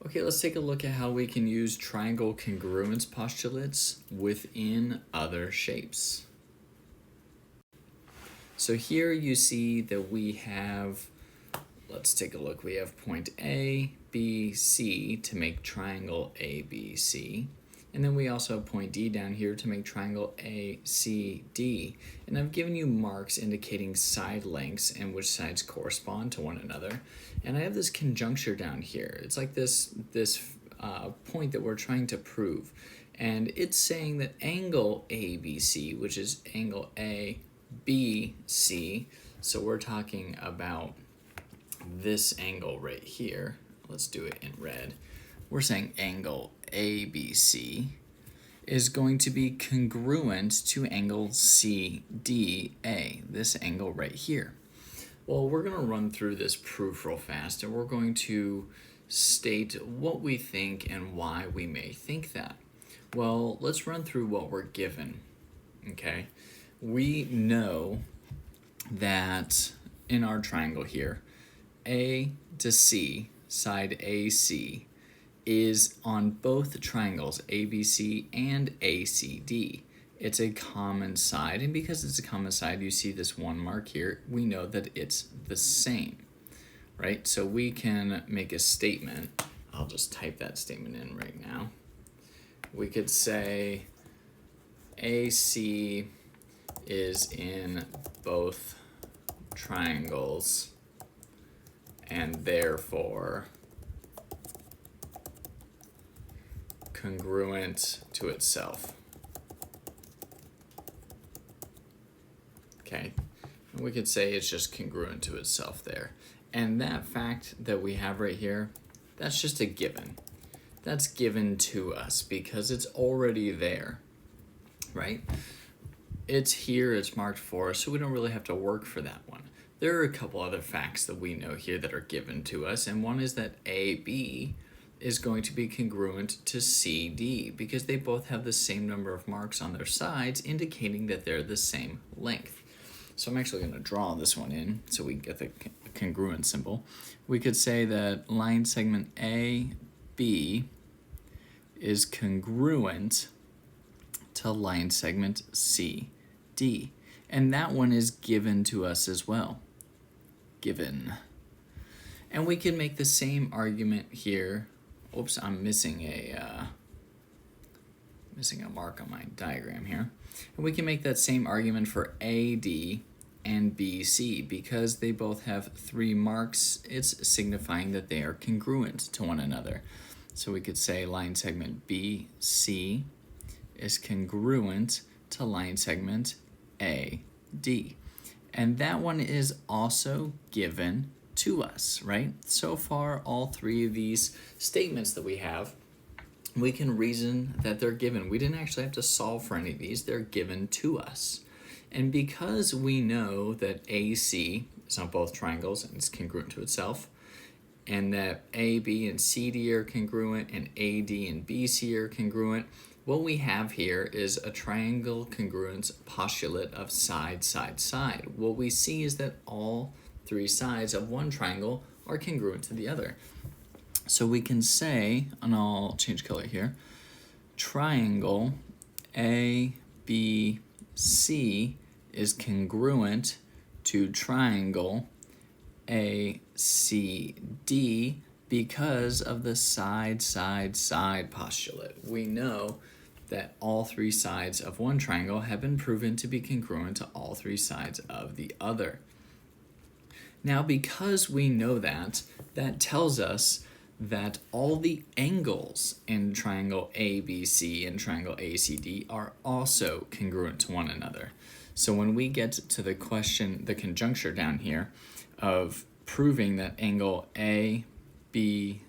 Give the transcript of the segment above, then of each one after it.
Okay, let's take a look at how we can use triangle congruence postulates within other shapes. So here you see that we have, let's take a look, we have point A, B, C to make triangle ABC. And then we also have point D down here to make triangle ACD. And I've given you marks indicating side lengths and which sides correspond to one another. And I have this conjuncture down here. It's like this point that we're trying to prove. And it's saying that angle ABC, which is angle ABC, so we're talking about this angle right here. Let's do it in red. We're saying angle ABC is going to be congruent to angle CDA, this angle right here. Well, we're going to run through this proof real fast, and we're going to state what we think and why we may think that. Well, let's run through what we're given, okay? We know that in our triangle here, A to C, side AC, is on both triangles, ABC and ACD. It's a common side, and because it's a common side, you see this one mark here, we know that it's the same, right? So we can make a statement. I'll just type that statement in right now. We could say AC is in both triangles and therefore congruent to itself. Okay, and we could say it's just congruent to itself there. And that fact that we have right here, that's just a given. That's given to us because it's already there, right? It's here, it's marked for us, so we don't really have to work for that one. There are a couple other facts that we know here that are given to us, and one is that AB is going to be congruent to CD because they both have the same number of marks on their sides, indicating that they're the same length. So I'm actually going to draw this one in so we can get the congruent symbol. We could say that line segment AB is congruent to line segment CD. And that one is given to us as well. Given. And we can make the same argument here. Oops, I'm missing a mark on my diagram here. And we can make that same argument for AD and BC because they both have 3 marks. It's signifying that they are congruent to one another. So we could say line segment BC is congruent to line segment AD. And that one is also given to us, right? So far, all 3 of these statements that we have, we can reason that they're given. We didn't actually have to solve for any of these. They're given to us. And because we know that AC is on both triangles and it's congruent to itself, and that AB and CD are congruent and AD and BC are congruent, what we have here is a triangle congruence postulate of side, side, side. What we see is that all 3 sides of one triangle are congruent to the other. So we can say, and I'll change color here, triangle ABC is congruent to triangle ACD because of the side, side, side postulate. We know that all 3 sides of one triangle have been proven to be congruent to all 3 sides of the other. Now, because we know that, that tells us that all the angles in triangle ABC and triangle ACD are also congruent to one another. So when we get to the question, the conjuncture down here of proving that angle ABC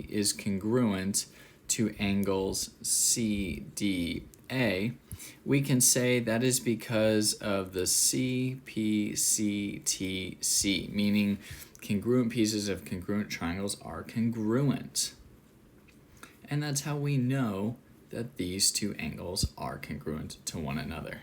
is congruent to angles CDA, we can say that is because of the CPCTC, meaning congruent pieces of congruent triangles are congruent. And that's how we know that these 2 angles are congruent to one another.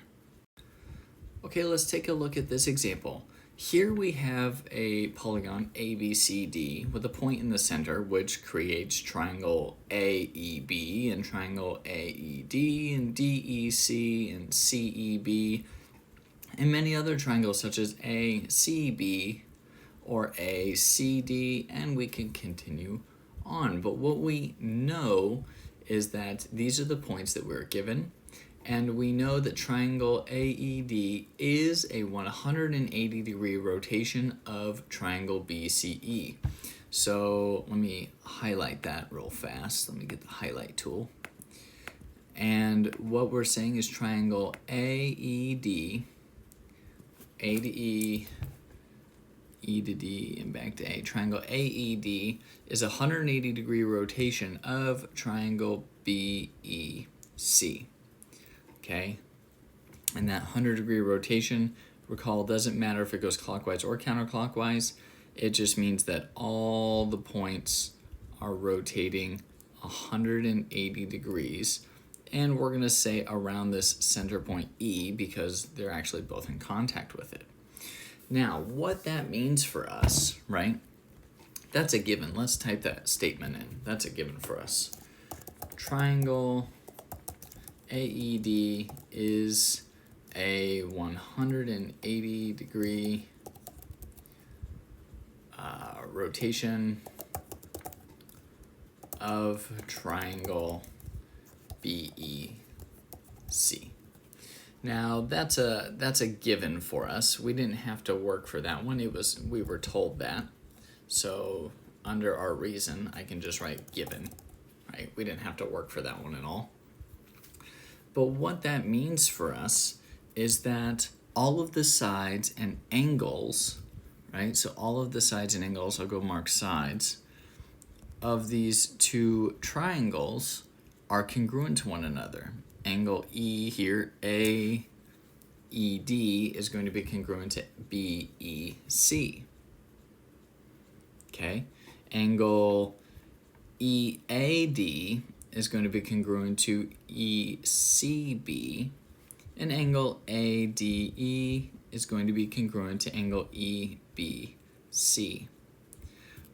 Okay, let's take a look at this example. Here we have a polygon ABCD with a point in the center, which creates triangle AEB and triangle AED and DEC and CEB and many other triangles such as ACB or ACD, and we can continue on. But what we know is that these are the points that we're given, and we know that triangle AED is a 180-degree rotation of triangle BCE. So let me highlight that real fast. Let me get the highlight tool. And what we're saying is triangle AED, A to E, E to D, and back to A. Triangle AED is a 180-degree rotation of triangle BEC. Okay, and that 100-degree rotation, recall, doesn't matter if it goes clockwise or counterclockwise. It just means that all the points are rotating 180 degrees, and we're going to say around this center point E because they're actually both in contact with it. Now, what that means for us, right? That's a given. Let's type that statement in. That's a given for us. Triangle AED is a 180-degree rotation of triangle BEC. Now that's a given for us. We didn't have to work for that one. We were told that. So under our reason, I can just write given, right? We didn't have to work for that one at all. But what that means for us is that all of the sides and angles, right? So all of the sides and angles, I'll go mark sides, of these two triangles are congruent to one another. Angle E here, AED, is going to be congruent to BEC. Okay? Angle EAD is going to be congruent to ECB, and angle ADE is going to be congruent to angle EBC.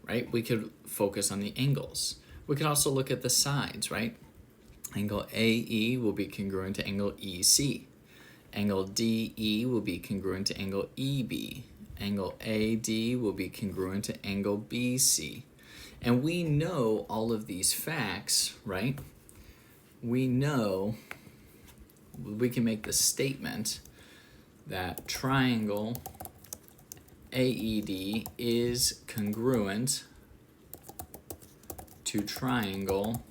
Right? We could focus on the angles. We could also look at the sides, right? Angle AE will be congruent to angle EC. Angle DE will be congruent to angle EB. Angle AD will be congruent to angle BC. And we know all of these facts, right? We know we can make the statement that triangle AED is congruent to triangle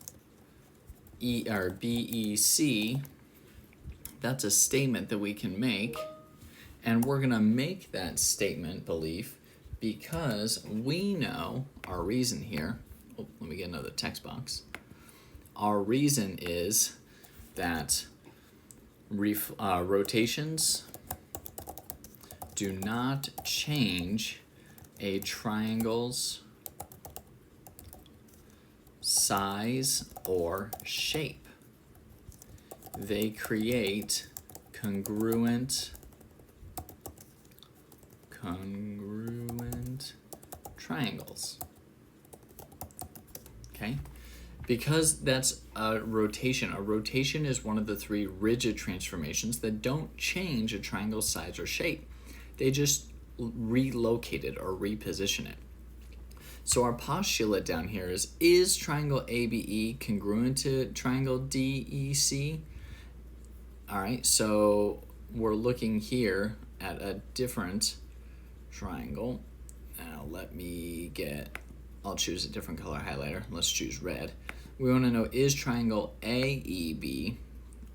BEC. That's a statement that we can make, and we're going to make that statement belief because we know our reason here. Oh, let me get another text box. Our reason is that rotations do not change a triangle's size or shape. They create congruent triangles. Okay? Because that's a rotation. A rotation is one of the three rigid transformations that don't change a triangle's size or shape. They just relocate it or reposition it. So our postulate down here is triangle ABE congruent to triangle DEC? All right, so we're looking here at a different triangle. Now I'll choose a different color highlighter. Let's choose red. We want to know, is triangle AEB,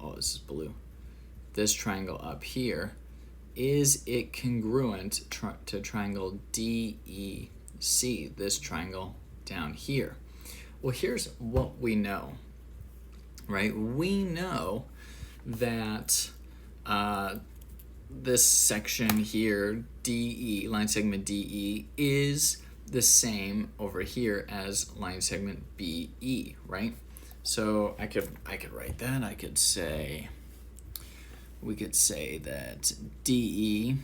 oh, this is blue, this triangle up here, is it congruent to triangle DEC, this triangle down here? Well, here's what we know, right? We know that this section here, DE, line segment DE, is the same over here as line segment BE, right? So I could write that. We could say that DE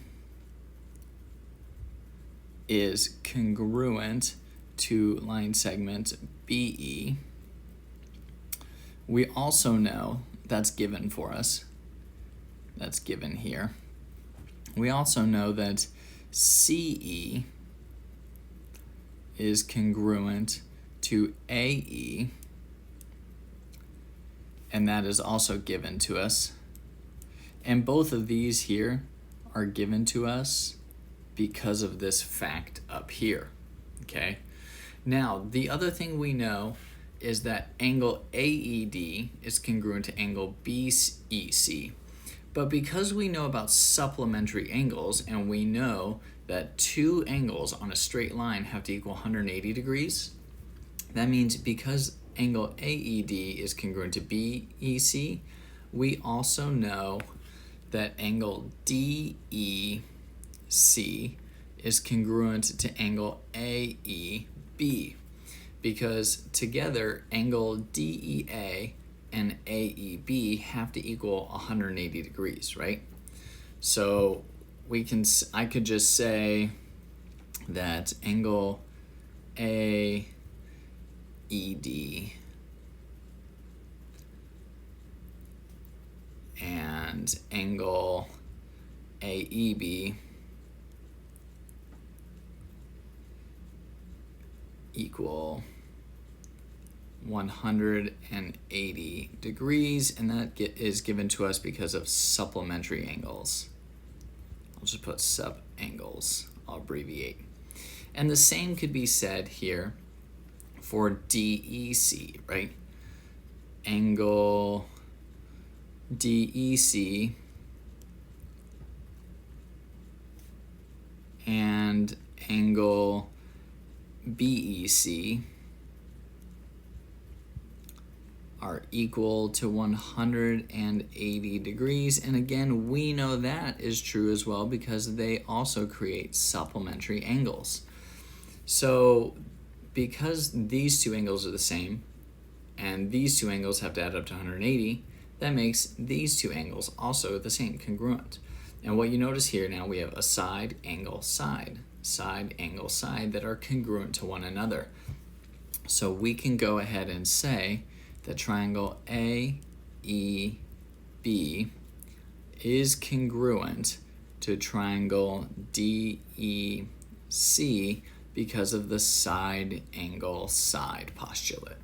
is congruent to line segment BE. We also know that's given for us. That's given here. We also know that CE is congruent to AE, and that is also given to us. And both of these here are given to us because of this fact up here, okay? Now, the other thing we know is that angle AED is congruent to angle BEC. But because we know about supplementary angles, and we know that two angles on a straight line have to equal 180 degrees, that means because angle AED is congruent to BEC, we also know that angle DEC is congruent to angle AEB, because together angle DEA and AEB have to equal 180 degrees, right? So I could just say that angle AED and angle AEB equal 180 degrees, and that is given to us because of supplementary angles. I'll just put sub angles, I'll abbreviate. And the same could be said here for DEC, right? Angle DEC and angle BEC are equal to 180 degrees. And again, we know that is true as well because they also create supplementary angles. So because these two angles are the same and these two angles have to add up to 180, that makes these two angles also the same, congruent. And what you notice here now, we have a side, angle, side, side, angle, side that are congruent to one another. So we can go ahead and say that triangle AEB is congruent to triangle DEC because of the side, angle, side postulate.